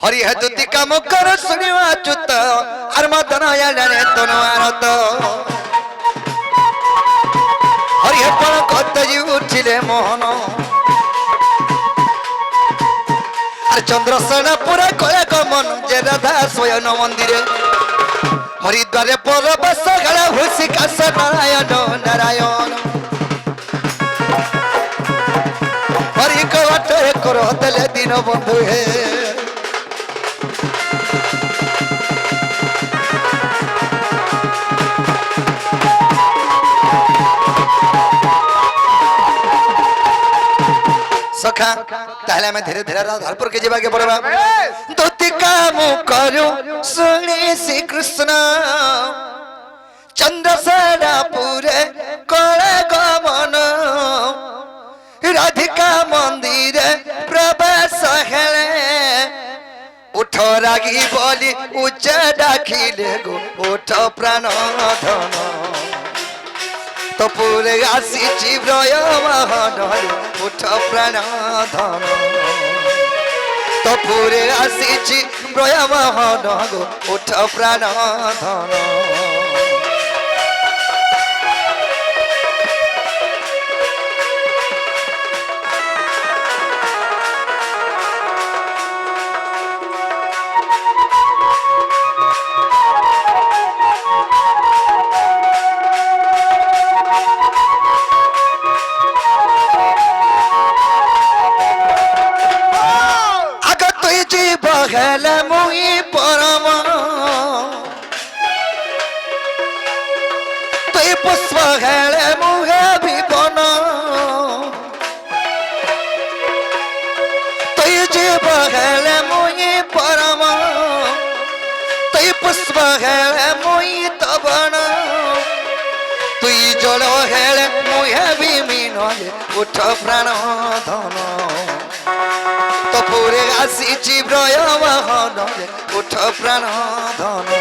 हरि हेतुति काम कर सुनिवा चुत और मदन याडने तनो आरत हरि हेपण कत जी उठिले मोहन और चंद्रसेना पूरा कया गमन जे राधा स्वयं मंदिर हरिद्वारे परबस गला हुसी कास नारायण नारायण हरि को वाटे करो तले दिन बंधु हे सखा ताहले में धीरे धीरे राधापुर के जीवा के पड़वा दोती काम करू सुनी श्री कृष्ण चंद्रसेना पूरे कले गमन राधिका मंदिर प्रवेश हेले उठ रागी बोली उच्च डाकिले गो उठ प्राण धन तो पूरे आसी ब्रय महन उठ प्राण धन तो पूरे आसी ब्रय महन गो उठ प्राण धन बगले मुई परम तुई पुष्प हेले मुहे विपन तुई जीव हेले मुई परम तुई पुष्प हेले मुई तबन तुई जल हेले मुहे विमीन उठ प्राण धन तो पूरे आसी ब्रय महन उठ प्राण धन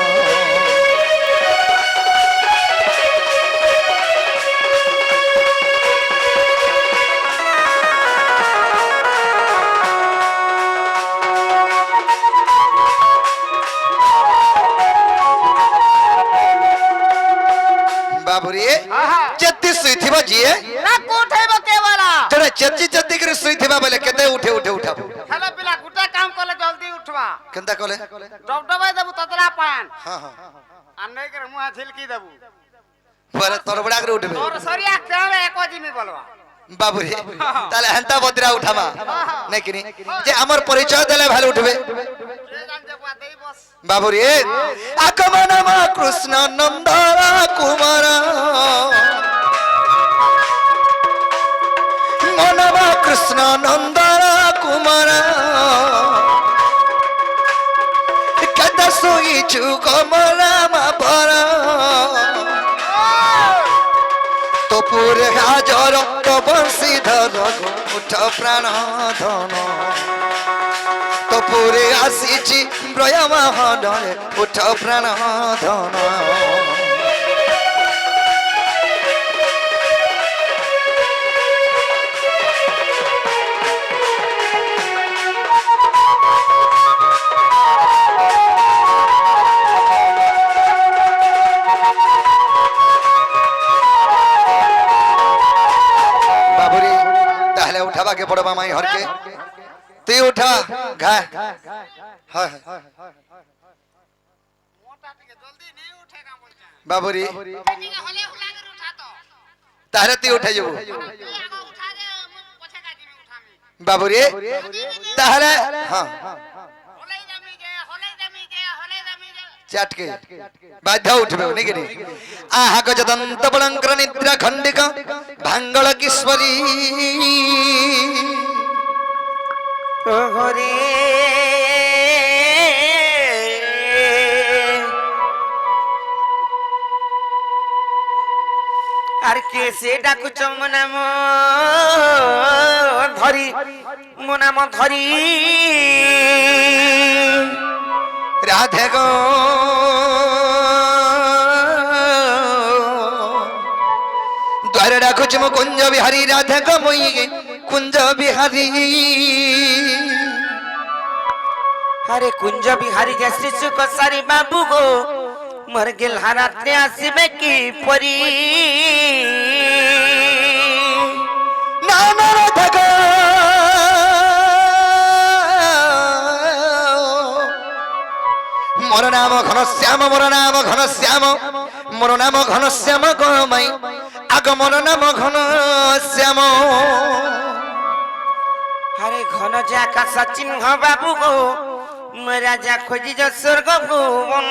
बाबुरी जत्ती सुईथिबा जिए ना कोठेबो केवला जड़े चच्ची चत्ती कर सुईथिबा बोले केते उठे उठे उठाबो हेलो पिला गुटा काम करले जल्दी उठवा केनता कोले डबडबाई देबू ततला पान हां हां अन्ने के मुआ झिलकी देबू पर तोरबडा कर उठबे तोर सरिया केवे एको जिमी बोलवा बाबुरी ताले हंता बद्रा उठामा नहीं किनी जे हमर परिचय देले भाल उठबे के जान देखवा देई बस बाबुरी आगमन मा कृष्ण नंद कुमार मनवा कृष्ण नंद कुमार कद सोई छु कमला मा पर तो पूरे हाजर तो बंशीधर उठ प्राण धन तो पूरे आसी ब्रय महन उठ प्राण धन बाबुरी ताहले उठावा के पड़वा माई हर के तू उठा घा हां मोटा के जल्दी नहीं उठेगा बोलता बाबुरी हले हुला कर उठा तो ताहले तू उठे जबू आगो उठा दे पछे का जिमी उठामी बाबुरी ताहले हां हले जमी के चाट के बाध्य उठबे नहीं कि नहीं आहा को जदंत बलंकर निद्रा खंडिका भांगल किस्वरी हरे আর কে সে ডাকুছ মো নাম ধরি মো নাম ধরি राधे गो द्वार डाकुच मो कुंज बिहारी राधे गो मोई कुंज बिहारी আরে কুঞ্জ বিহারী যে শিশু কসারি বাবু গো মর গেল হারাতে আসবে কি পরি নাম রাধক মোর নাম ঘনশ্যাম মোর নাম ঘনশ্যাম মোর নাম ঘনশ্যাম গমাই আগ মোর নাম ঘনশ্যাম আরে ঘন যে আকাশ চিহ্ন বাবু গো রাজা খোঁজি যে স্বর্গ ভুবন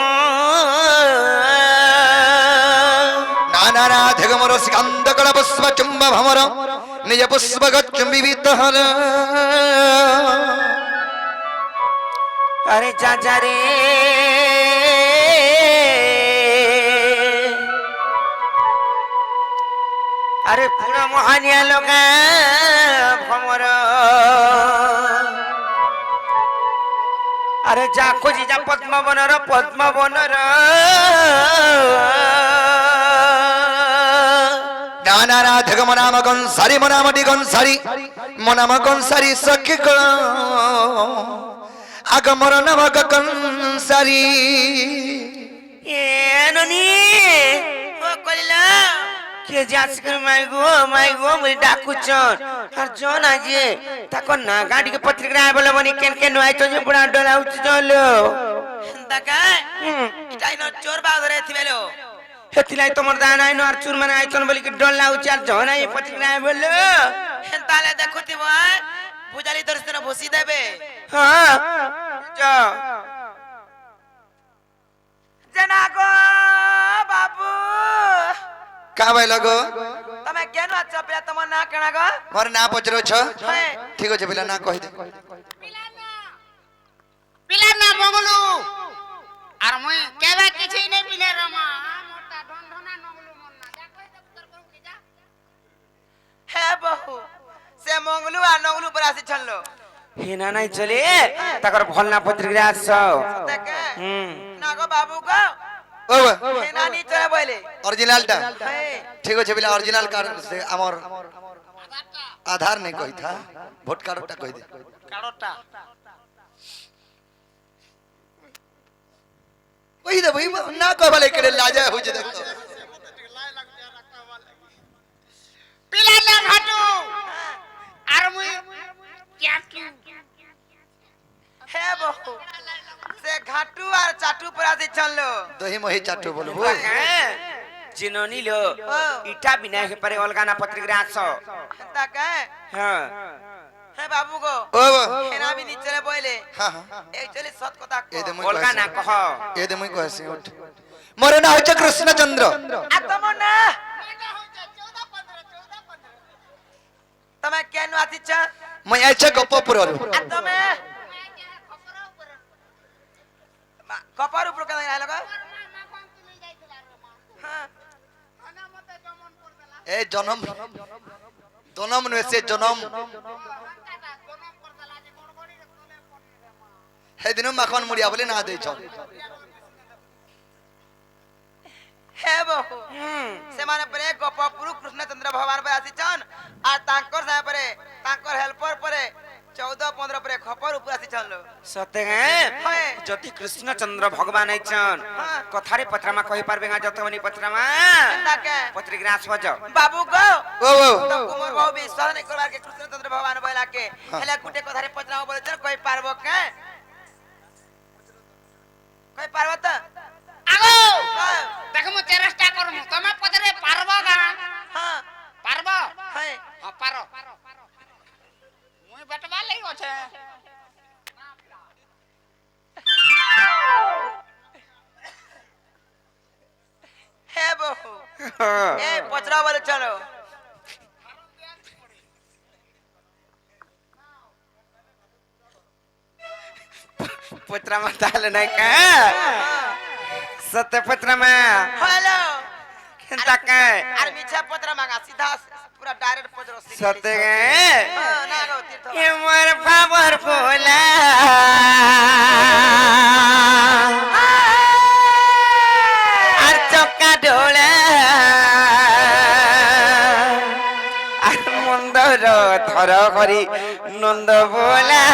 নানা রাধক মোর শ্রীকান্ত কলা পুষ্প চুম্ব ভমর নিজ পুষ্প গচ্ছুম্বিত হর আরে যা রে আরে পুরো মহানিয়া লগা ভমর আরে যা খুঁজি যা পদ্মবনর নানা রাধক মো নাম গনসারি মো নাম গনসারি মো নাম গনসারি সখী আগ মোর নাম গনসারি এননি ও কইলা কে যাস কর মাই গো মই ডাকুছন আর জন আজে তাকো না গাড়ি কে পত্রিকা আই বলে বনি কেন আই তো যে পুরা ডলা উঠ চলো দাকা ইটাই ন চোর বাদরে থিবেলো হেতিলাই তোমার দান আইনো আর চুর মানে আইছন বলি কি ডলা উঠ আর জন আই পত্রিকা আই বললো তাহলে দেখুতিব পূজারি দর্শন বসি দেবে হ্যাঁ যা জনা গো বাবু কা ভাইল গো তুমি কেন আছ পিলা তোমার না কেনা গো মোর না পচরো ছ হ্যাঁ ঠিক আছে পিলা না কই দে পিলা না মঙ্গলু আর মই কেবা কিছু নাই পিলে রমা মোটা ঢনঢনা নগলু মন না যা কই দে উত্তর করু কি যা হে বহু সে মঙ্গলু আর নগলু পর আসি ছললো হেনা নাই চলে তাকর ভলনা পত্রিকা আস দেখে হুম না গো বাবু গো ও হে নানি চলে বলে অরিজিনালটা হ্যাঁ ঠিক আছে পিলা অরিজিনাল কার্ড সে আমার আধার नहीं कोई था वोट कार्डটা কই দে কাড়োটা কই দে ভাই না কই বলে করে লাজা হইছে দেখ তো পিলা না ঘাটু আর মুই ক্যাটু হে বহু সে ঘাটু আর চাটু পর আসি ছললো দহি মহি চাটু বলবো জিনো নিলো ইটা বিনা হে পারে অলগানা পত্রিকা আস দেখে হ্যাঁ হে বাবু গো ও হে নামি নিচে বলে হ্যাঁ হ্যাঁ একচুয়ালি সৎ কথা এই দে মই অলগানা কহ এই দে মই কইছি উঠ মোর না হচ্ছে কৃষ্ণচন্দ্র আর তোমার না তুমি কেন আসিছ মই আইছে গোপপুরর আর তুমি কপার উপর কেন আইলো গো হ্যাঁ এ জনম জনম নয় সে জনম সেদিন মাখন মুড়িয়া বলে না দেইছ হে বহু সেমানে পরে গোপপুর কৃষ্ণচন্দ্র ভগবান পরে আসিছন আর তাঙ্কর সাহে পরে তাঙ্কর হেল্পর পরে 14-15 পরে খপর উপর আসিছন লো সতে হ্যাঁ যদি কৃষ্ণচন্দ্র ভগবান আইছন হ্যাঁ। কথারে পত্রমা কই পারবে না যতমনি পত্রমা তাকে পত্রিকা আসবজ বাবু গো ও ও তো কুমার বাবু বিশ্বাস নাই করবার কে কৃষ্ণচন্দ্র ভগবান বইলা কে হেলা গুটে কথারে পত্রাও বলেছন কই পারবো কে কই পারবো তো আগো হ্যাঁ দেখো মু চেষ্টা করমু তুমি পদরে পারবো গা হ্যাঁ পারবো হ্যাঁ পারো মুই বেটবা লই আছে হে বহু এ পত্রাও বলে চলো পত্রমা তাহলে নাই কা সতে পত্রমা হ্যালো কেনতা কা আর মিছা পত্র মাগা সিধা पूरा डायरेक्ट पत्र सीधी सते हां ना रो तीर्थ ये मोर पावर बोला আর চকা ডোলা আর মন্দর থর করি নন্দ বোলা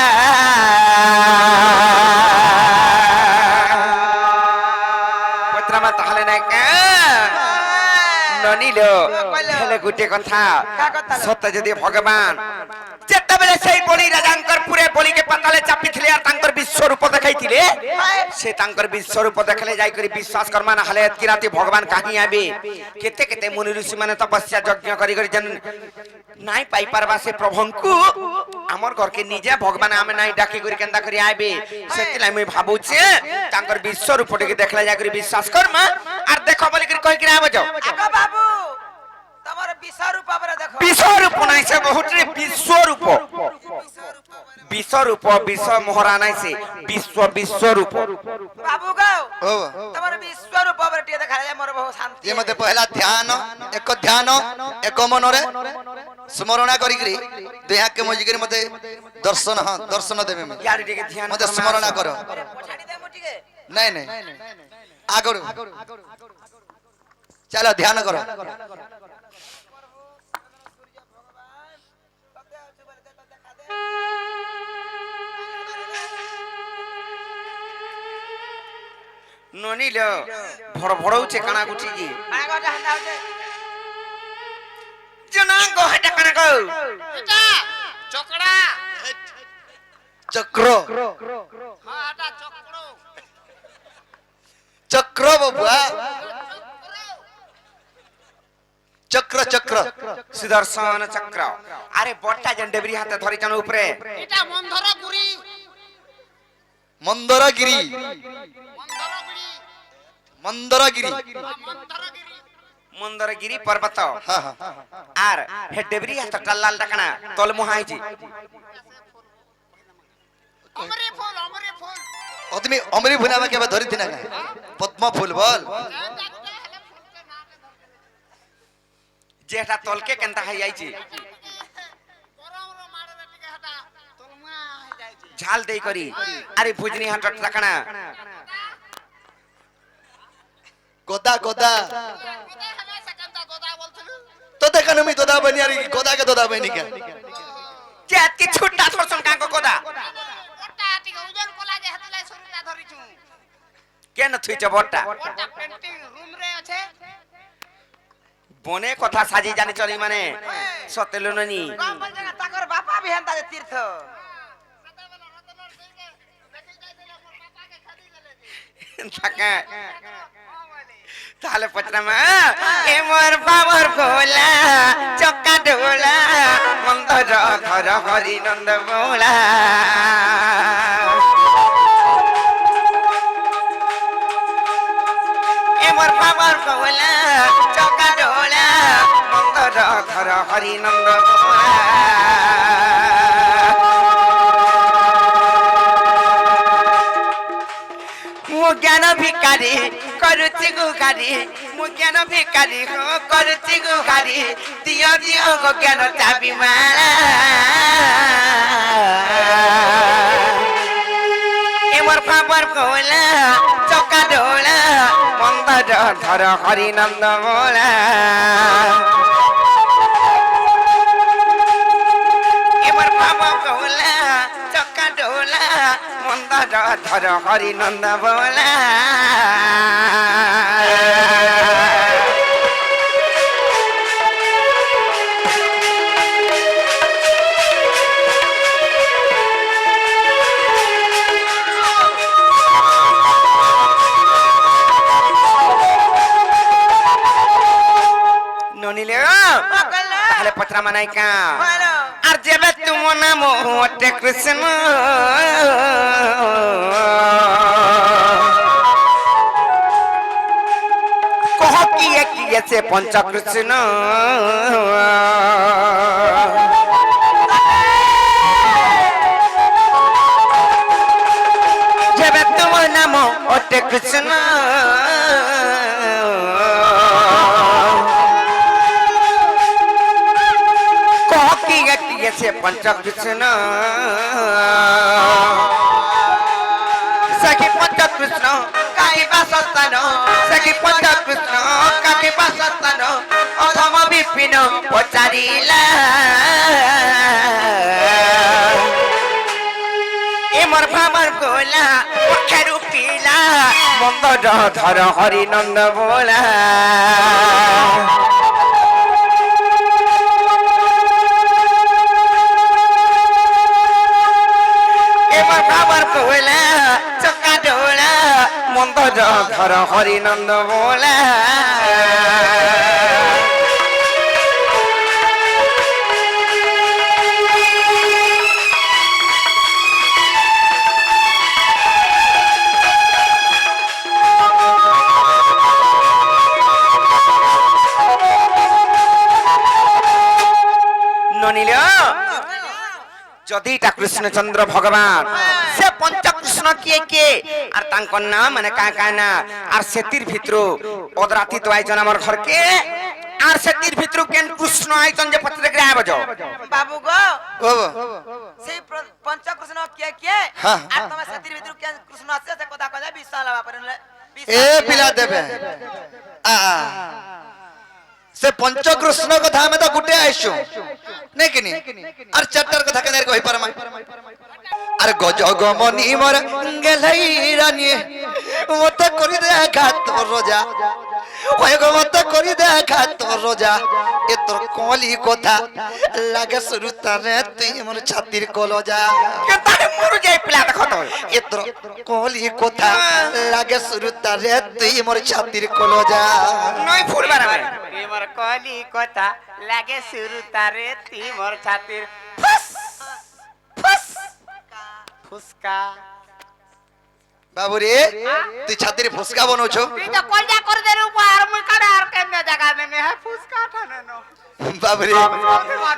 ননিল হেলে গুটে কথা কা কথা লো? সত্য যদি ভগবান যেତେବେଳେ সেই বলি রাজাঙ্কর পুরে বলিকে পাতালে চাপিଥିଲେ আর তাঙ্কর বিশ্বরূপ দেখাইଥିଲେ সে তাঙ্কর বিশ্বরূপ দেখালে যাই করে বিশ্বাস করমা না হলে এতকি রাতে ভগবান কাহি আবে কেতে কেতে মুনি ঋষি মানে তপস্যা যজ্ঞ করি করি যেন নাই পাই পারবা সে প্রভুଙ୍କୁ আমার ঘরকে নিজে ভগবান আমি নাই ডাকি করে কেন্দা করে আইবে সেতিলা আমি ভাবুছে তাঙ্কর বিশ্বরূপ টিকে দেখলে যাই করে বিশ্বাস করমা আর দেখো বলি করে কই করে আবো যাও আগো বাবু তোমার বিশ্বরূপ পরে দেখো বিশ্বরূপ নাই সে বহুতরে বিশ্বরূপ বিশ্বরূপ বিশ্ব মহারা নাই সে বিশ্বরূপ বাবু গাও ओ তোমার বিশ্বরূপ পরে টিকে দেখা যায় মোর বহু শান্তি ये मते पहला ध्यान एक मनरे स्मरण करी देहा के मजिकरी मते दर्शन देबे मैं यार टिके ध्यान मते स्मरण करो ছাড়ি দে মুটিকে नहीं नहीं आगरो चलो ध्यान करो ননিল ভড় ভড়উছে কানা গুটি কি আগোটা হান্দা হচ্ছে জনাঙ্গ হেটা কানা গো এটা চকড়া चक्र হ্যাঁ এটা চক্র चक्र बाबुआ चक्र चक्र সুদর্শন চক্র আরে বটটা যেন ডেবরি হাতে ধরি জানো উপরে এটা মন্ধরা গুরি मंदरगिरी মন্ধরা গুরি मंदरगिरी মন্ধরা গুরি মন্দরগিরি পর্বত हाँ हाँ আর হে ডেবরি হাতে টাল্লাল টাকানা তল মুহাইজি অমরে ফুল आदमी अमरी फुला में केबे धरी थिना पद्म फूल बोल যেটা তলকে কেনতা হাই আইছি ঝাল দেই করি আরে ভুজনি হাট টাকানা गोदा गोदा तो देखा नमी दोदा बनी यार गोदा के दोदा बनी क्या যে কি ছুটটা ধরছন কাঙ্ক কোদা ওটা ঠিক ওজন কোলা যে হাতলাই সরুটা ধরিছু কেন থুইছ বটটা ওটা পেন্টিং রুম রে আছে বনে কথা সাজি জানি চলি মানে সতেলো ননি কম বল জানা তাকর বাপা भी হেনতা তীর্থ থাকা তাহলে পচরামা এ মোর বাবার ভোলা চক্কা ঢোলা মন্দর ঘর হরি নন্দ বোলা এ মোর বাবার ভোলা চক্কা ঢোলা মন্দর ঘর হরি নন্দ বোলা মু জ্ঞান ভিকারি করুচি গুগারি মু জ্ঞান ভিকারি করুচি গুগারি দিও দিও গো জ্ঞান চাবি মালা এমর ফাবর কোলা চকা ডোলা মন্দর ধর হরি নন্দ মোলা এমর ফাবর কোলা চকা ডোলা মন্দর ধর হরি নন্দ বোলা ননিলে তাহলে পত্রা মানাই কা আর যেবে তুম নাম ওটে কৃষ্ণ কহ কিয়ে সে পঞ্চ কৃষ্ণ যেবে তুম নাম ওটে কৃষ্ণ গেছে পঞ্চ কৃষ্ণ সখী পঞ্চ কৃষ্ণ কাকে বাসস্থান সখী পঞ্চ কৃষ্ণ কাকে বাসস্থান অধম বিপিন পচারিলা এমর ভাবর গোলা মুখেরু পিলা মন্দর ধর হরি নন্দ বোলা ব্রজ ঘর হরিনন্দ বোলা ননিল যদি এটা কৃষ্ণচন্দ্র ভগবান সে পঞ্চকৃষ্ণ কিয়ে কিয়ে আর তাঙ্কর নাম মানে কাকা না আর সেতির ভিতর অদরাতি তো আইজন আমার ঘরকে আর সেতির ভিতর কেন কৃষ্ণ আইজন যে পত্রে গ্রাহ বজ বাবু গো ও সেই পঞ্চকৃষ্ণ কে কে হ্যাঁ, আর তোমার সাথীর ভিতর কে কৃষ্ণ আছে সে কথা কয় বিশ্বাস লাভ পারে এ পিলা দেবে সে পঞ্চকৃষ্ণ কথা আমি তো গুটে আইসু নাই কিনি আর চারটার কথা কেন কই পারমা আর গজগমনি মর গেলাই রানী মতে করি দেখা তোর রোজা ওই গো মতে করি দেখা তোর রোজা এ তোর কলি কথা লাগে শুরু তারে তুই মোর ছাতির কলজা কে তারে মরু যাই পিলা দেখো তো এ তোর কলি কথা লাগে শুরু তারে তুই মোর ছাতির কলজা নই ফুল বারাবার মোর কলি কথা লাগে শুরু তারে তি মোর ছাতির ফুস ফুস ফুসকা বাবুরে তুই ছাতির ফুসকা বনছ তুই তো কলজা করে দে রূপ আর মুই কাড়া আর কেন জায়গা নেনে হ্যাঁ ফুসকা ঠানে নো বাবুরে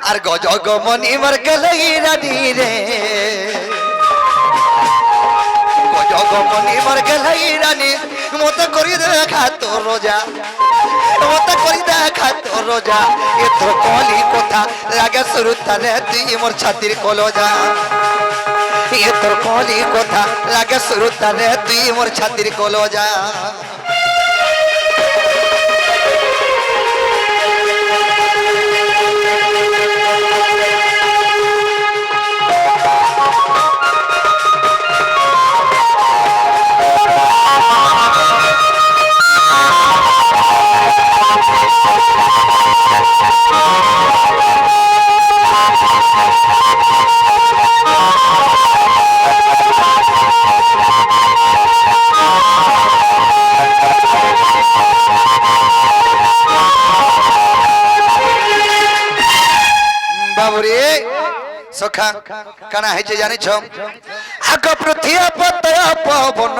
আর গজগমনি মর গেলাই রানী রে গজগমনি মর গেলাই রানী মতে করি দেখা তোর রোজা মতে করি দেখা তোর রোজা এ তোর কলি কথা লাগে শুরু তারে তুই মোর ছাতির কলজা এ তোর কলি কথা লাগে শুরু তারে তুই মোর ছাতির কলজা বাবুরে সখা কানা হয়েছে জানিছ আগ পৃথিবী পতয় পবন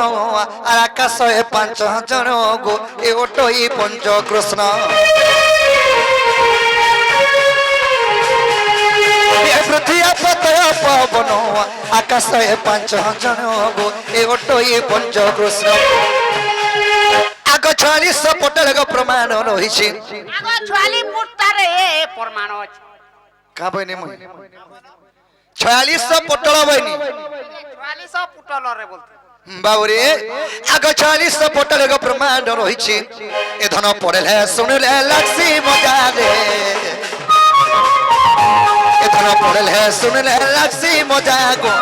আর আকাশে পাঁচ জন গো এ ওটই পঞ্চ কৃষ্ণ পৃথিবী পতয় পবন আকাশে পাঁচ জন গো এ ওটই পঞ্চ কৃষ্ণ আগ 40 পটল প্রমাণ রহিছে আগো ছয়ালি মুটারে প্রমাণ আছে কা বইনি মই 46 পটল বইনি 44 পুটল রে বলতে বাবুরে আগ 40 পটল প্রমাণ রহিছে এ ধন পড়লে শুনলে লাগছি মজা রে এ ধন পড়লে শুনলে লাগছি মজা গো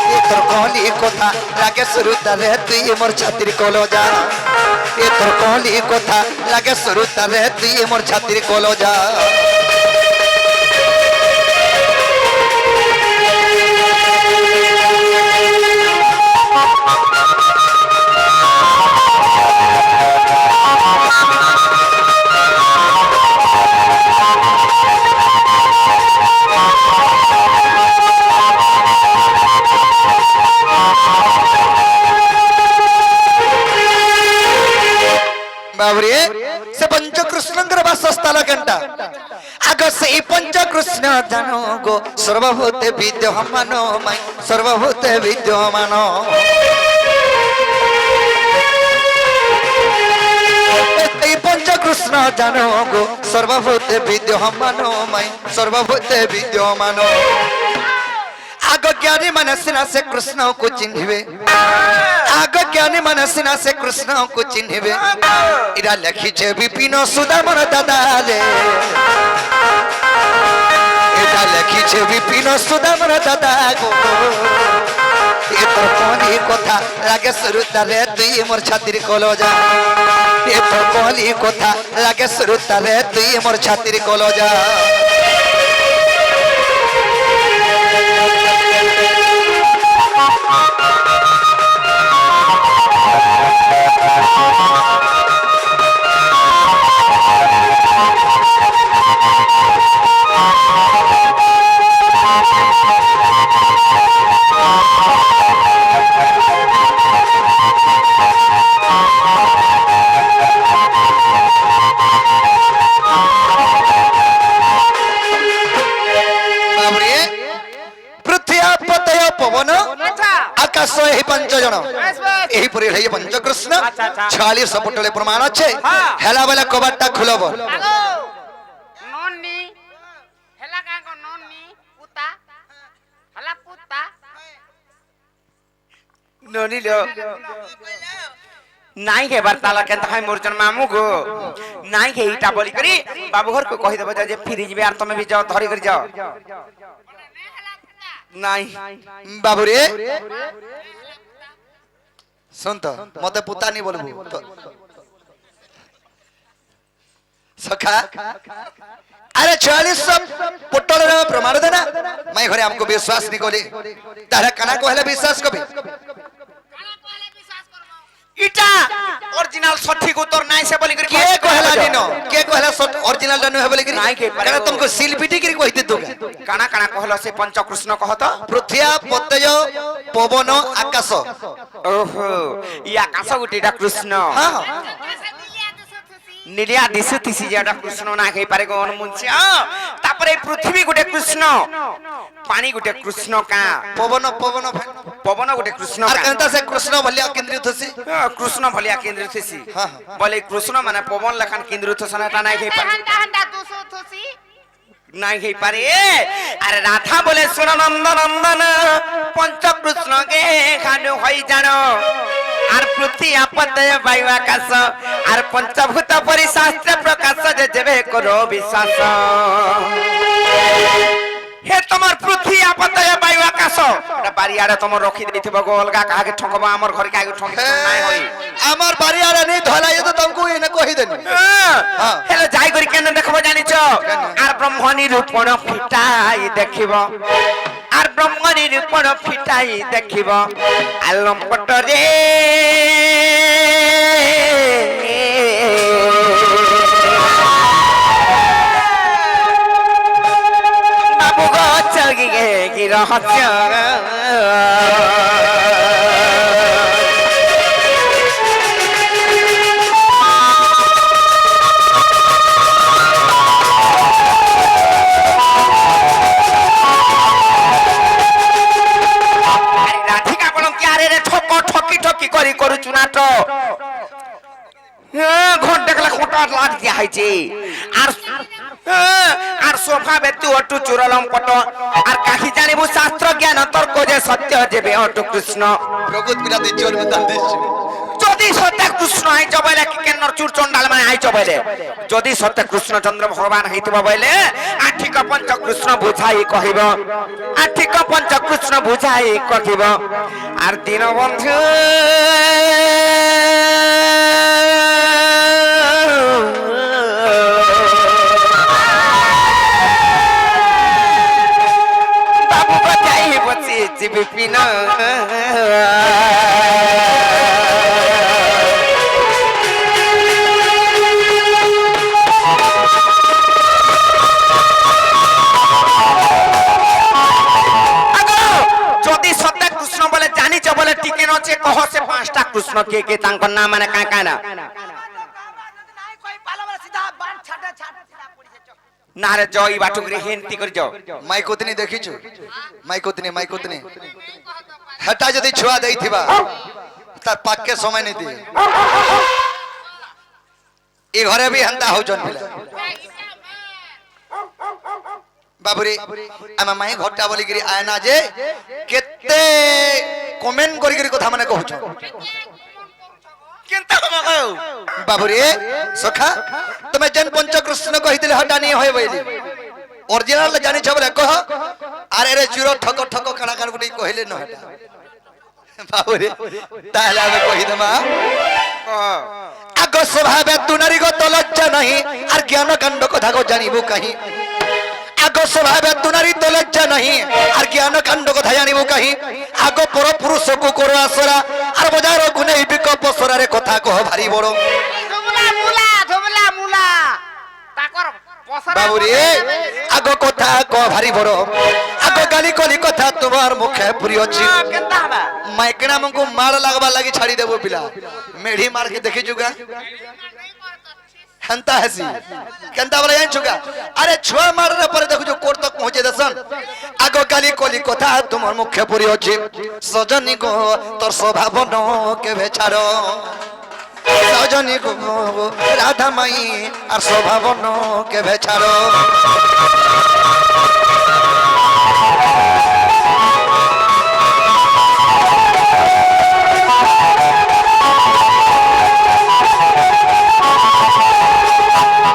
এ তোর কলি কথা লাগে শুরু তারে তুই মোর ছাতির কলজা এ তোর কলি কথা লাগে শুরু তারে তুই মোর ছাতির কলজা বাবুরে সে পঞ্চকৃষ্ণঙ্কর বাসস্থান কেনটা আগ সেই পঞ্চকৃষ্ণ জানো গো সর্বভূতে বিদ্যমান মাই সর্বভূতে বিদ্যমান এই পঞ্চকৃষ্ণ জানো গো সর্বভূতে বিদ্যমান মাই সর্বভূতে বিদ্যমান আগ জ্ঞানী मनसिना से कृष्ण को चिन्हिबे आग ज्ञानी मनसिना से कृष्ण को चिन्हिबे इरा लखी छे विपिन सुदामन दादाले इरा लखी छे विपिन सुदामन दादा गो ए तो कोनी कथा लागे सुरुतारे तुई मोर छातिर कलजा ए तो कोनी कथा लागे सुरुतारे तुई मोर छातिर कलजा जन एही परि है पंचकृष्ण 46 पटले प्रमाण अच्छे हेला वाला कबाटा खुलब नोनी हेला का को नोनी पुता हला पुता नोनी लो नाई के बर्ताला के तहाई मोरजन मामू गो नाई के इटा बोली करी बाबू घर को कहि देबो जे फ्रिज में यार तुम भी जाओ धरी कर जाओ नाई बाबू रे सुन तो मते पुता नहीं बोलबू तो सखा अरे 46 पुटल रे प्रमाण देना मैं घरे हमको विश्वास नहीं कोली तारा कना को हेले विश्वास कबे इटा ओरिजिनल सठिक उत्तर नाई से बोली कर के कहला दिनो के कहला ओरिजिनल डनु है बोली करी नाई के कारण तुमको सील पीटी करी कहते तो काना काना कहलो से पंचकृष्ण कहत पृथ्वी पतय पवन आकाश ओहो ई आकाश गुटीटा कृष्ण हां निलिया दिसु तिसी जेटा कृष्ण ना कहि पारे कोन मुंची तापरे पृथ्वी गुटे कृष्ण पानी गुटे कृष्ण का पवन पवन पवन गुटे कृष्ण और का कहता से कृष्ण भलिया केंद्रित होसी कृष्ण भलिया केंद्रित थसी हाँ, बोले कृष्ण माने पवन लखन केंद्रित थसनाटा ना कहि पारे हंडा हंडा दूसो थोसी नहीं कहि पारे अरे राधा बोले सुन नंदन नंदन पंचकृष्ण के खानु होई जानो आर पृथ्वी आपतय वायु आकाश आर पंचभूत परि शास्त्र प्रकाश जे जेबे करो विश्वास हे तमर पृथ्वी आपतय वायु आकाश बारियारे तमर रखी देथिबो गो अलगा काहा के ठकबा हमर घर के आगे ठकी नाही होई আমার বাড়ি আর নেই ধলা ये तो तुमको इने कहि देनी हेलो जाई करी केन देखबो जानिछ आर ब्रह्मणी रूपण फिटाई देखिबो आर ब्रह्मणी रूपण फिटाई देखिबो आलम पटरे बाबू गो चलगी गे की रहस्य करी करू चुनाट घोट देखला खोटा लाग दिया है जे आर सोफा बेतु अटु चुरलम पट आर काठी जानिबु शास्त्र ज्ञान तर्क जे सत्य जेबे अटु कृष्ण प्रगत बिराती चोर बिता देश যদি সত্য কৃষ্ণ আইছ বলে কি কেনর চুর চন্ডাল মানে আইছ বলে যদি সত্য কৃষ্ণ চন্দ্র ভগবান হইতবা বলে আঠিক পঞ্চ কৃষ্ণ বুঝাই কহিব আঠিক পঞ্চ কৃষ্ণ বুঝাই কহিব আর দিন বন্ধু বাবু বাজাই বসি বিপিন टिके नचे कह से पांचटा कृष्ण के तांकर नाम माने का का ना कोई पाला वाला सीधा बाण छाटे छाटे सीधा पड़ी से चो ना रे जई बाटुकरी हेंती कर जाओ माई कोतनी देखी छु माई कोतनी हटा जदी छुआ देई थिबा तार पाके समय नहीं दी ए घरे भी हंता हो जन पिला बाबुरे आमा माई घटा बोली गिरी आयना जे केते कमेंट करी करी कथा माने कहू छ केनता मगो बाबुरे सखा तमे जन पंचकृष्ण कहि दिले हटा नहीं होय बैली ओरिजिनल जानि छ बोले कह अरे रे चुरो ठक ठक कणा कण गुटी कहिले न हटा बाबुरे ताला में कहि दमा आगो स्वभाव तुनारी गो तो लज्जा नहीं और ज्ञान कांड कथा को जानिबु कहीं आगो स्वभाव तुनारी तो लज्जा नहीं और ज्ञान कांड कथा जानिबु कहीं आगो पर पुरुष को करो आसरा और बजार गुने बिक पसरा रे कथा कह भारी बड़ो धुमला मुला ताकर पसरा बाबुरे आगो कथा कह भारी बड़ो आगो गाली कली कथा तुम्हार मुखे पुरी अछि केनता हबा माइकना हमको मार लागबा लागि छाड़ी देबो पिला मेढी मार के देखि जुगा হেন্তা হেসি কেনতা বলে জানছো গা আরে ছুয়া মারার পরে দেখো যে কোর তক পৌঁছে দেছন আগ কালি কলি কথা তোমার মুখে পড়ি আছে সজনী গো তোর স্বভাব ন কেবে ছাড়ো সজনী গো রাধা মাই আর স্বভাব ন কেবে ছাড়ো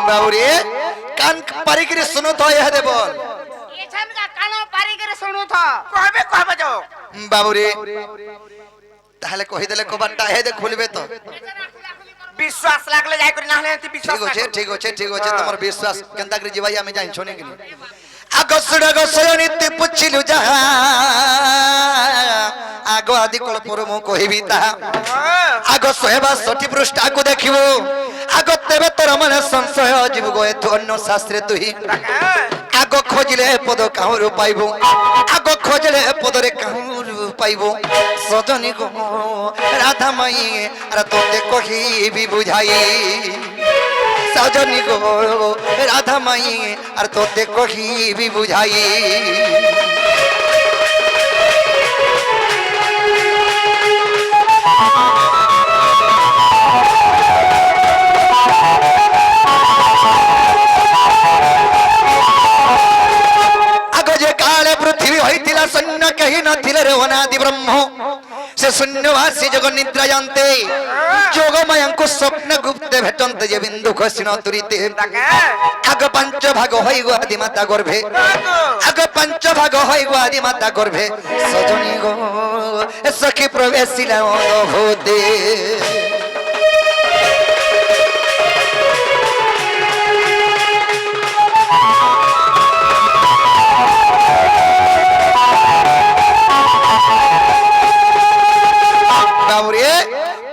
बाबूरे कान पारिगिरी सुनो तो यह दे बोल এছান কা কানো পারি করে শুনু তো কবে কবে যাও बाबूरे তাহলে কই দেলে কবারটা হে দে খুলবে তো বিশ্বাস লাগলে যাই করে না হলে তুই বিশ্বাস ঠিক আছে তোমার বিশ্বাস কেনতা করে জিবাই আমি জানি শুনি কি আগসড় নিতে পুছিলু যাহা আগ আদি কল্পর মু কহিবি তাহা আগ 162 পৃষ্ঠাକୁ ଦେଖିବୁ আগ তেবে তোর মনে সংশয় জীব গয়ে তো অন্য শাস্ত্রে তুই আগ খোঁজলে পদ কাহুর পাইবু আগ খোঁজলে পদরে কাহুর পাইবু সজনী গো রাধা মাই আর তোতে কহিবি বুঝাই সজনী গো রাধা মাই আর তোতে কহিবি বুঝাই शून्य कहीं नथिले रे अनादि ब्रह्म से शून्यवासी जग निद्रा जानते जोगमय को स्वप्न गुप्त भेटन्ते जे बिंदु खसिन तुरिते आग पंच भाग होई गो आदि माता गर्भे आग पंच भाग होई गो आदि माता गर्भे सजनी गो सखी प्रवेशिला अनुभूते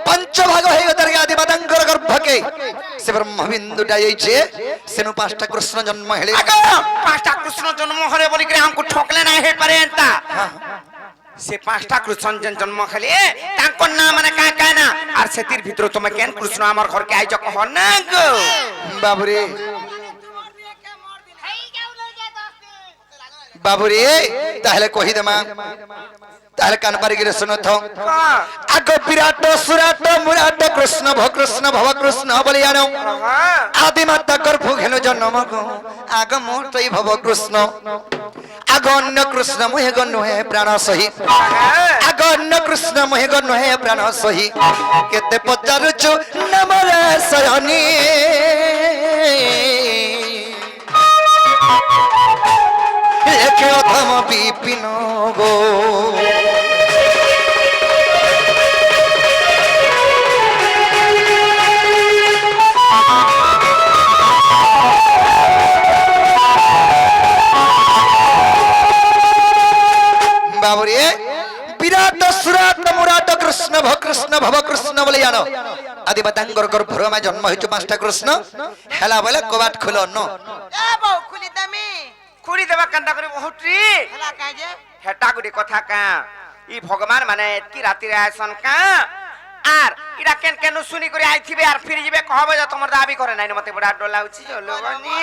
पंचभाग आदि मातांकर गर्भके से ब्रह्म बिंदुटा जाइछे सेनु पांचटा कृष्ण जन्म हेले पांचटा कृष्ण जन्म हरे बोली के हमको ठोकले नहीं हे पारे एंता से पांचटा कृष्ण जन्म हेले तांको नाम माने का का ना और सेतिर भीतर तुम केन कृष्ण हमर घर के आइ जक हो ना गो बाबूरे बाबूरे ताहले कहि देमा ताहले कान पारी गिरे सुनो थो आग विराट सुराट मुराट कृष्ण भव कृष्ण बलियानो आदि माता गर्भ घेनु जन्म गो आग मोटई भव कृष्ण आग अन्न कृष्ण मुहे गनु हे प्राण सही आग अन्न कृष्ण मुहे गनु हे प्राण सही केते पचारुचु नमरे सयनी एक अधम विपिन गो बाबूरे विराट सुराट मुराट कृष्ण भव कृष्ण बोले जानो आदि बतांगर गर्भर में जन्म होइछु पांचटा कृष्ण हेला बोले कबाट खुलो न ए बौ खुली दमी खुली देबा कंदा करे बहुट्री हला काहे जे हेटा गुडी कथा का ई भगवान माने की राती रे आसन का आर इडा केन केन सुनी करे आई थिबे आर फिर जिबे कहबे जे तमर दाबी करे नाइ मते बडा डोला उछि लोगनी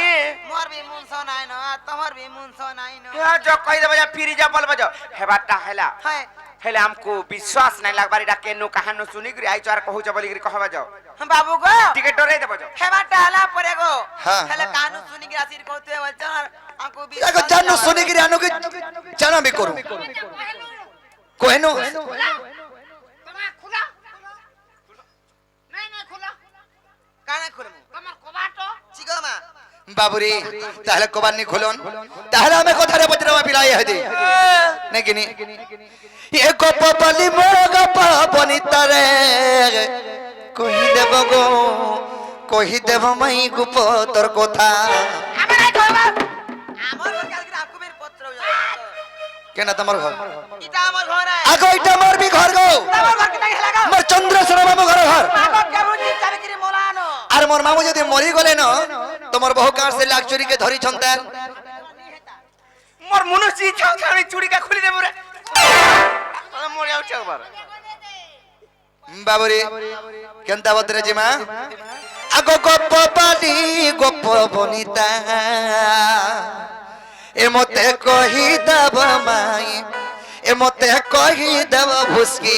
मोर भी मुनसो नाइ न तमर भी मुनसो नाइ न या जो कहि देबे जे फिर जा बोलबे जो हेबाटा हेला है हेले हमको विश्वास नहीं लागबार इडा केन कहानो सुनी करे आई चार कहू जे बोली करे कहबे जो हम बाबू गो टिकट डरे देबे जो हेबा टाला परे गो हाँ। हेले कानू सुनी के आसिर कहते वचन हमको भी याको जानो सुनी गिरे आनो के जाना भी करू कोहेनो তোমার খুলা নাই নাই খুলা काने खुलमु তোমার কবাটো चिगमा बाबूरे ताहले कबानी खुलन ताहले हमें कथा रे पचरा पिलाय हदे नै किनी ए गप बलि मोर गप बनिता रे कहि देब मई गुप तोर कथा আমার এই কবা हमर घर के आपको मेरे पत्र केना तमर घर इटा हमर घर है आगो इटा मोर भी घर गो हमर घर के ताई हेला गो मोर चंद्रेश्वर बाबू घर घर बाबा के बुझी चाबी किरी मोलानो आर मोर मामू जदी मरी गले न तमर बहु कार से लाख चोरी के धरी छंता मोर मनुष्य छाणी चूड़ी का खुली देबो रे मोर आउ छबार बाबूरे केनता बतरे जिमा আগো গপ বালি গপ বনিতা এ মতে কহি দেব মাই এ মতে কহি দেব ভুসকি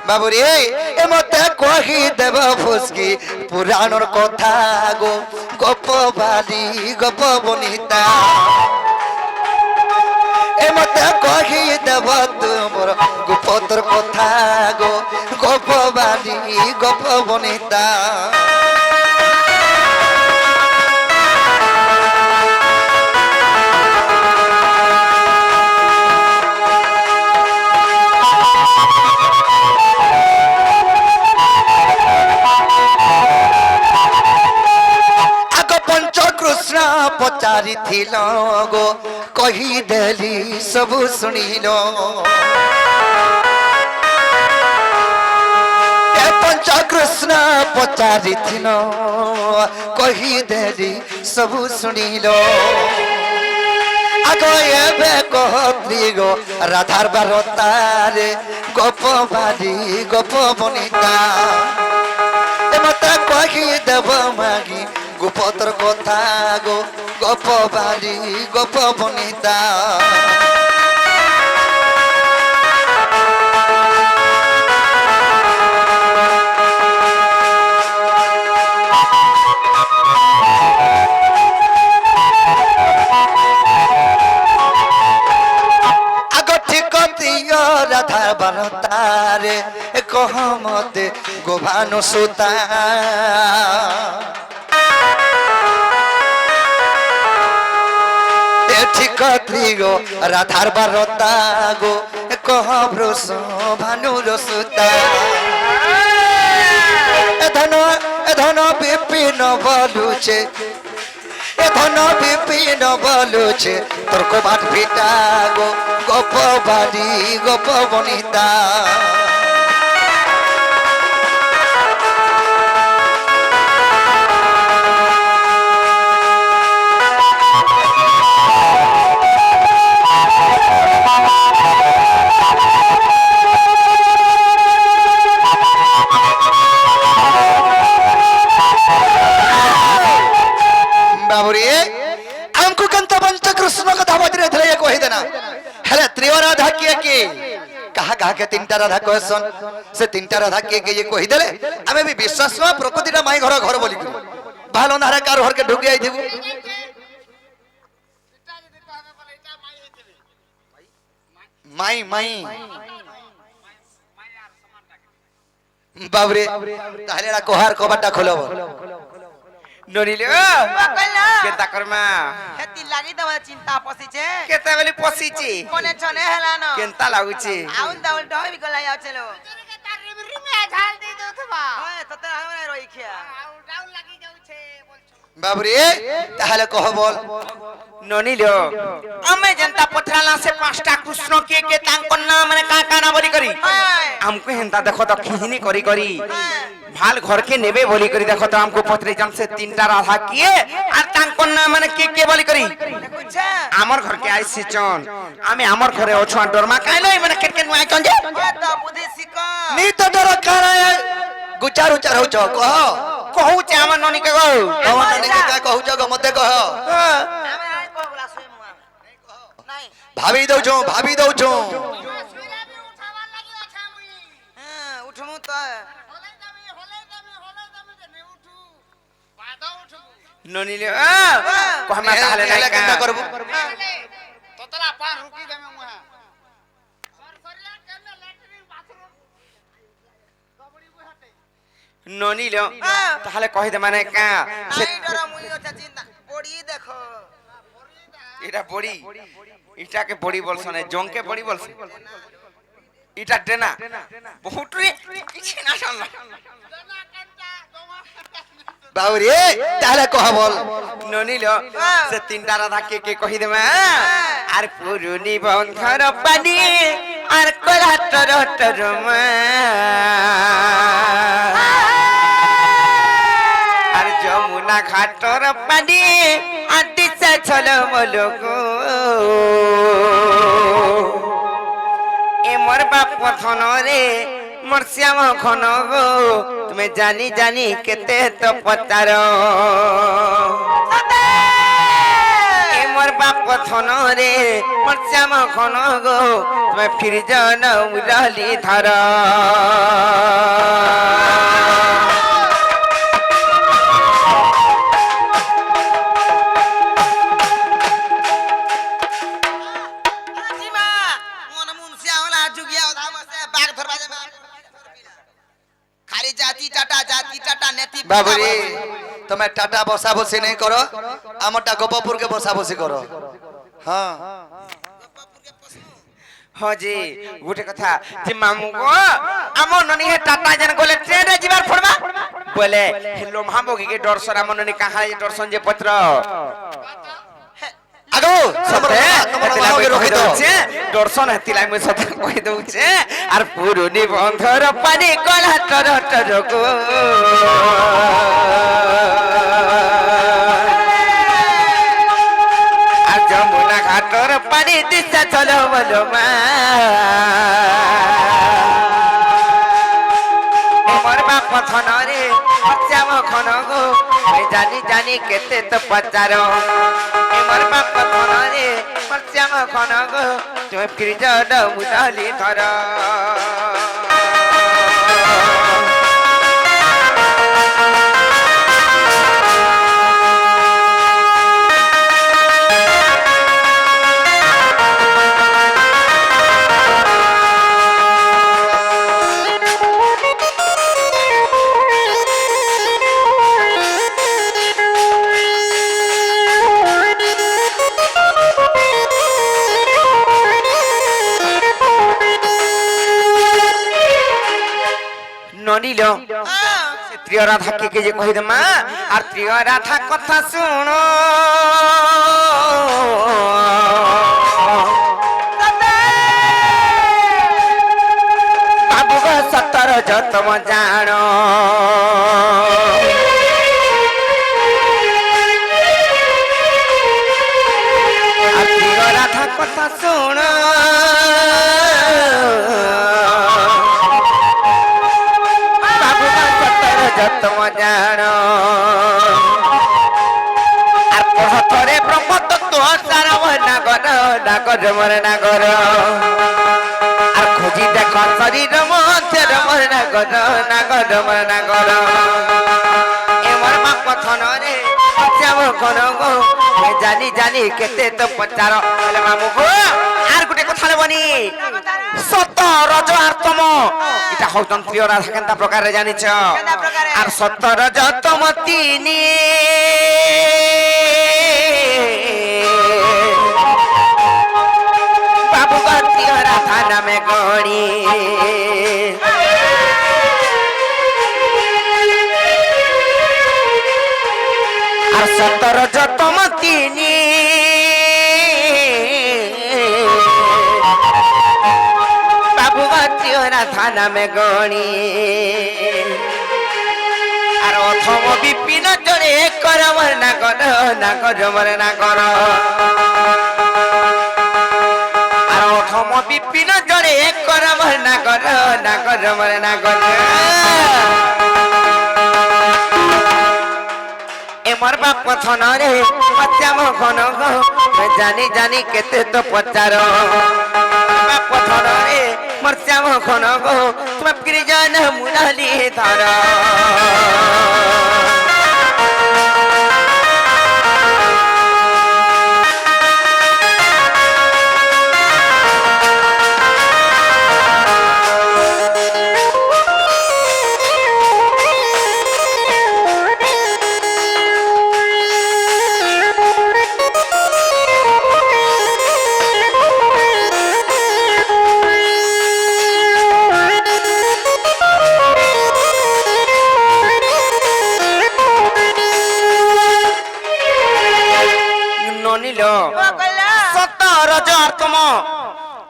বাবুরে এ মতে কহি দেব ভুসকি পুরাণর কথা গো গপ বালি গপ বনিতা এ মতে কহি দেব তোমর গোপতর কথা গো গপ বালি গপ বনিতা কৃষ্ণ পচারিছিল গো কহিদেলি সবু শুনিল এ পঞ্চ কৃষ্ণ পচারিছিল কহিদেলি সবু শুনিল আগ এবে কহত্রি গো রাধার বারতারে গপ বালি গপ বনিতা এ মতে কহি দেব মাগি গোপতর কথা গো গপ বালি গপ বনিতা আগ ঠিক দিও রাধার বারতারে কহ মতে গোভানু সুতা ঠিক গো রাধার বারতা গো কহ ব্রস ভানুর সুতা এ ধন বিপিন বলুছে এ ধন বিপিন বলুছে তোর কবাট ভিটা গো গপ বালি গপ বনিতা बाबुरे हमको कंता पंच कृष्ण कथा बजरे धरे कहि देना हेले त्रिव राधा के कहा के तीनटा राधा कहसन से तीनटा राधा के ये कहि देले हमें भी विश्वास में प्रकृतिटा माई घर घर बोली भाल अंधारा कार घर के ढुकी आई थिबु माई माई बाबरे ताहले एड़ा कोहार कबाटा खोलब নরিলে কইলা কেতা করমা হেতি লাগি দবা চিন্তা পসিছে কেতা বলি পসিছি কোনে ছনে হেলান কেনতা লাগুছি আউন দাউল ডই বিকলা যাচেলো ওই ততে আমরা রই খিয়া बाबरे ताहले कह बोल ননিলো আমি জনতা পথরালা সে পাঁচটা কৃষ্ণ के तांको नाम ने का ना बोली करी हमको हेंता देखो तो खिजनी करी करी भाल घर के नेबे बोली करी देखो तो हमको पथरे जन से तीनटा राधा किए और तांको नाम ने के बोली करी দেখুছা আমার ঘর কে আইছি চন আমি আমার ঘরে অছুয়া ডরমা কাইলো মানে কেটকে নুই চন যে ও তো বুদ্ধি শিখ नी तो डर कारा गुचार उचार हो कह कहू चे हमर ननी के गो कौन ने का कहू छ ग मते कह আমি আই কহলা সুই মুয়া নাই भाभी दउ छो হ্যাঁ উঠমু তো ননিলে কহমা তাহলে নাই কেলা কেনটা করবু ননিলে তাহলে কই দে মানে কা নাই ডর মুই ওটা চিন্তা পড়ি দেখো এটা বড়ি এটাকে বড়ি বলছনে জংকে বড়ি বলছ এটা ডেনা বহুত কিছু না শুনলা बाबरे ताहले कह बोल ননিল সে তিনটা রাধা কে কহি দেমা আর পুরুনি বন্ধর পানি আর কোলাটর টরমা আর যমুনা ঘাটর পানি আর দিশা ছলো মলগো এ মোর বাপ পথন রে মোর শ্যাম ঘন গো তুমি জানি জানি কেতে তো পচার এ মোর বাপ ধন রে মোর শ্যাম ঘন গো তুমি ফির জন মুরলি ধর জিমা মন মুনসিয়া ওলা জুগিয়া ওধা বসে বাঘ ধরবা যাবে খালি জাতি টাটা নেতি বাবুরে তুমি টাটা বসা বসি নেই করো আমারটা গোপপুর কে বসা বসি করো হ্যাঁ হজি গোটে কথা যে মামু গো আমো ননি হে টাটা জান গলে ট্রেনে ଯିବାର পড়বা বলে হেলো মামুকি কে দর্শন আমো ননি কাহা দর্শন যে পত্র আগো সবে তোমার মাকে রখি দাও দর্শন হেতিলাই মই সত কই দউছে আর পুরুনি বন্ধর পানি কলা টর টর গো আর যমুনা ঘাটর পানি দিশা চলো বলো মা মোর বাপ ধন রে শ্যাম ঘন গো জানি জানি কেতে তো পচার মোর বাপ ধন রে শ্যাম ঘন গো তুমি ফির যাও মুরলি ধর ননিল সে প্রিয় রাধা কে যে কহি দেমা আর প্রিয় রাধা কথা শুন বাবু গো সতর যতম জাণ আর প্রিয় রাধা কথা শুন যতম জাণ আর পথরে ব্রহ্ম তত্ত্ব সার নাগর মরে নাগর আর খুঁজি দেখ শরীর মধ্যের মরে নাগর মরে নাগর এমর মা কথন রে শ্যাম ঘন গো জানি জানি কেতে তো পচার মামু গো আর গোটে কথা নেবনি সত রজ আর তম এটা হউতন প্রিয় রাধা কেনতা প্রকারে জানিছ আর সত রজ তম তিনি বাবু গো প্রিয় রাধা নামে গণি আর সত রজ তম তিনি রাধা নামে গণি আর অথম বিপিন জনে কর মর নাগর মর নাগর আর অথম বিপিন জনে কর মর নাগর মর নাগর এমর বাপ কথন রে শ্যাম ঘন গো জানি জানি কেতে তো পচার বাপ কথন রে মোর শ্যাম ঘন গো তুমি ফিরে যান মুরলি ধর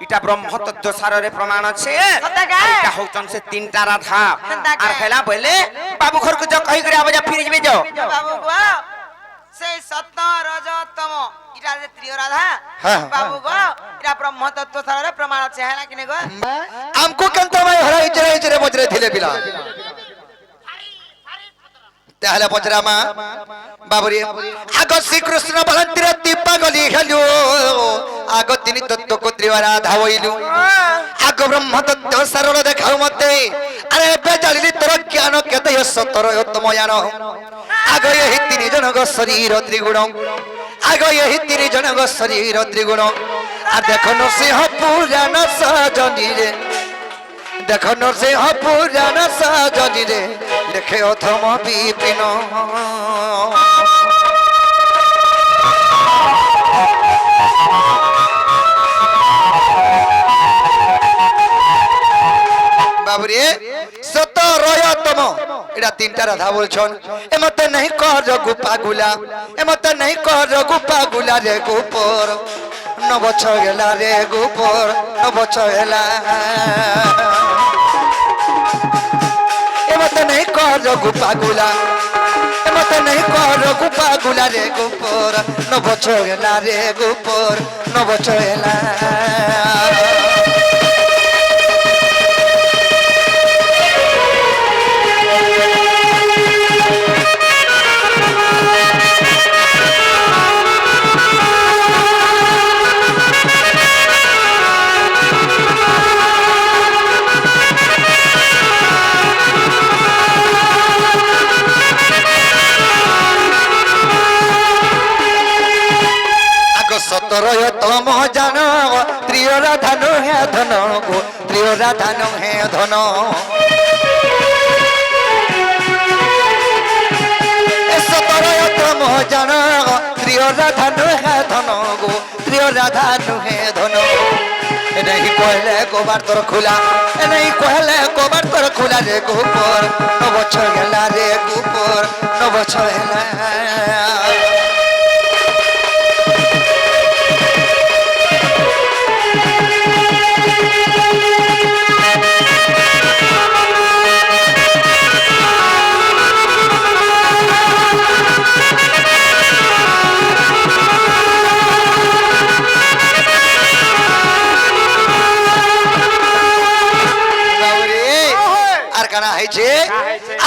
এটা ব্রহ্মতত্ত্ব সাররে প্রমাণ আছে এটা হউচন সে তিনটা রাধা আর হেলা বলে বাবু ঘর কো কই করে আবে যা ফিরে যাবে যাও বাবু গো সেই সত্য রজতম এটা যে ত্রিয় রাধা হ্যাঁ। বাবু গো এটা ব্রহ্ম তত্ত্ব সারে প্রমাণ আছে হ্যাঁ না কিনে গো আমকু কেন্ত ভাই হরাই চরে বজরে থিলে পিলা তাহলে পচরামা বাবুরে আগ শ্রীকৃষ্ণ বলন্তির দীপা গলি হেলু আগ তিনি তত্ত্ব কুত্রিয়া রাধা হইলু আগ ব্রহ্ম তত্ত্ব সরল দেখাও মতে আরে বে জালিলি তোর জ্ঞান কেতে সতর উত্তম জ্ঞান আগ এই তিনি জনগ শরীর ত্রিগুণ আগ এই তিনি জনগ শরীর ত্রিগুণ আর দেখো নরসিংহ পুরাণ সজনী রে দেখো নরসিংহ পুরাণ সজনী রে লেখে অথম বিপিন বাবুরে সত রয়তম এটা তিনটা রাধা বলছন এমতে নাই কর গুপা গুলা এমতে নাই কর গুপা গুলা রে গোপর নবছ গেলা রে গোপর নবছ গেলা এমতে নাই কর গুপা গুলা এমতে নাই কর গুপা গুলা রে গোপর নবছ গেলা রে গোপর নবছ গেলা সতরতম জান প্রিয় রাধান হে ধন গো প্রিয় রাধান হে ধন সতরতম জান প্রিয় রাধান হে ধন গো প্রিয় রাধান হে ধন नहीं कहले गोबर तोर खुला नहीं कहले गोबर तोर खुला रे गोपर नबछ गेला रे गोपर नबछ गेला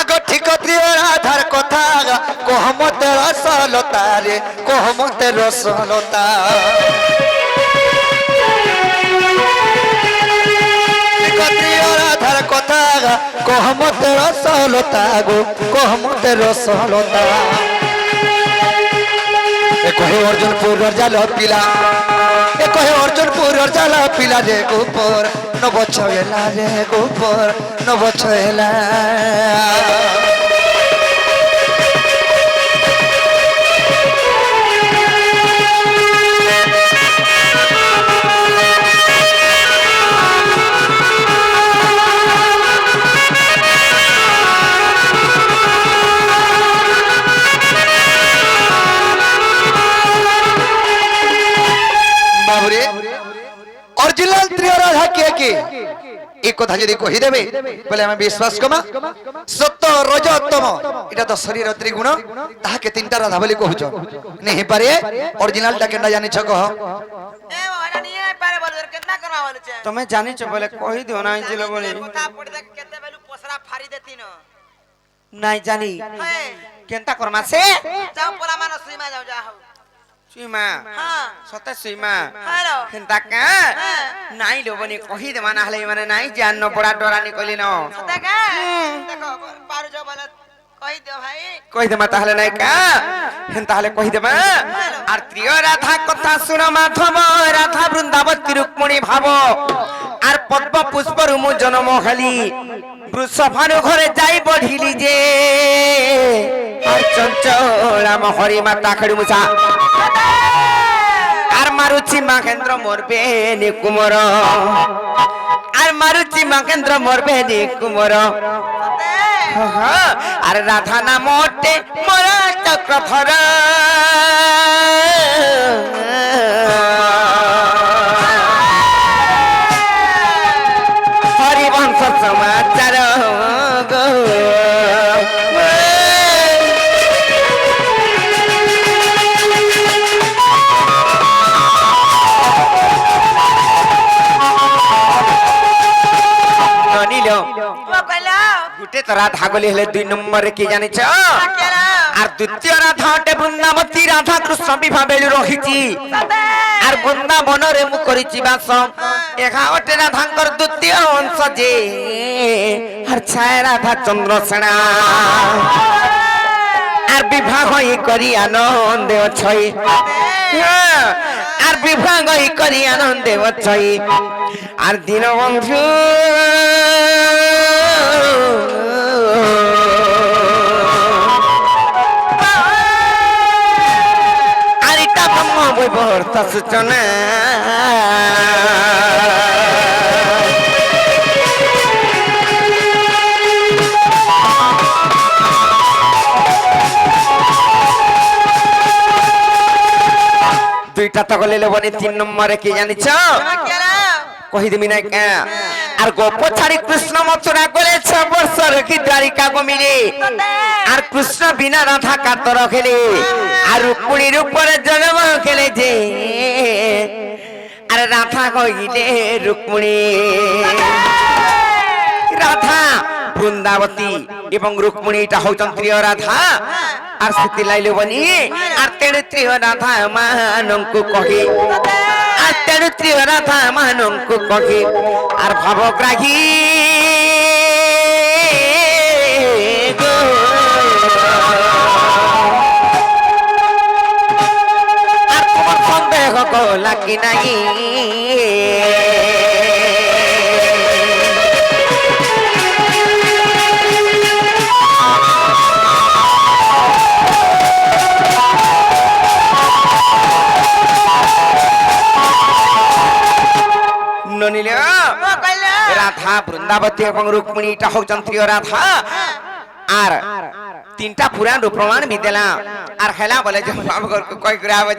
আগ ঠিক রাধার কথা কহমতে রসলতা রে কহমতে রসলতা রাধার কথা কহমতে রসলতা গো কহমতে রসলতা কহে অর্জুনপুর জাল পিলা কহে অর্জুনপুর জাল পিলা রে গোপর নবছ এলা রে গোপর নবছ এলা বাবুরে অরিজিনাল ত্রিয় রাধা কে কে এই কথা যদি কহি দেবে বলে আমি বিশ্বাস কমা সত্য রজতম এটা তো শরীর ত্রিগুণ তাহাকে তিনটা রাধা বলি কহুছ নেহি পারে অরিজিনালটা কেনটা জানিছ কহ এ ওরা নিয়ে পারে বল কেতনা করবা বলছে তুমি জানিছ বলে কহি দিও নাই জিলো বলি কথা পড়ি দেখ কেতে বেলু পসরা ফাড়ি দেতিন নাই জানি হ্যাঁ কেনতা করমা সে যাও পরা মান সুইমা যাও যা হও সুইমা হ্যাঁ সতে সুইমা হ্যালো কেনতা কা নাই লোবনি কহি দে মানা হলে মানে নাই জান ন বড়া ডরানি কইলি ন সদাকা দেখো পারু যাও বলে কই দিও ভাই কই দে মা তাহলে নাই কা হেন তাহলে কই দে মা আর প্রিয় রাধা কথা শুনো মাধব রাধা বৃন্দাবতী রুক্মিণী ভাব আর পদ্ম পুষ্প রুমু জন্ম খালি বৃষভানু ঘরে যাই বঢ়িলি যে আর চঞ্চলাম হরি মাতা খড়ি মুসা আর মারুচি মাহেন্দ্র মরবে নি কুমর আর মারুচি মাহেন্দ্র মরবে নি কুমর আর রাধা নামতে মোরা চক্রধর হরিবংশ সমাচার গো গুটে তো রাধা গলি হলে 2 নম্বরে কি জানিছ আর দ্বিতীয় রাধা হটে বৃন্দাবতী রাধা কৃষ্ণ বিবাহ বেলু রহিছি আর বৃন্দাবনরে মু করিছি বাস এখা হটে রাধাঙ্কর দ্বিতীয় অংশ যে আর ছায় রাধা চন্দ্রসেনা আর বিবাহ করি আনন্দে অছই আর বিবাহ করি আনন্দে অছই আর দীনবন্ধু আর এটা ব্রহ্ম বৈবর্ত সূচনা দুইটা তো গলে বনে 3 নম্বরে কি জানিছ কহি দিবি না কে আর গোপ ছাড়ি কৃষ্ণ মথুরা গলে 6 বছর কি দ্বারিকা গমিরে আর কৃষ্ণ বিনা রাধা কাতর খেলে আর রুক্মিণীর উপরে জন্ম খেলে যে আর রাধা কইলে রুক্মিণী রাধা বৃন্দাবতী এবং রুক্মিণীটা হউছন প্রিয় রাধা আর সেতি লাইলে বনি আর তেণু প্রিয় রাধা মানঙ্কু কহি আর তেণু প্রিয় রাধা মানঙ্কু কহি আর ভাবগ্রাহী আর তোমার সন্দেহ কলা কি নাই ননিলে রাধা বৃন্দাবতী এবং রুক্মিণীটা হচ্ছেন প্রিয় রাধা আর 3টা পুরাণ প্রমাণ भी देला আর হেলা বলে যে বাবু কই করে আবে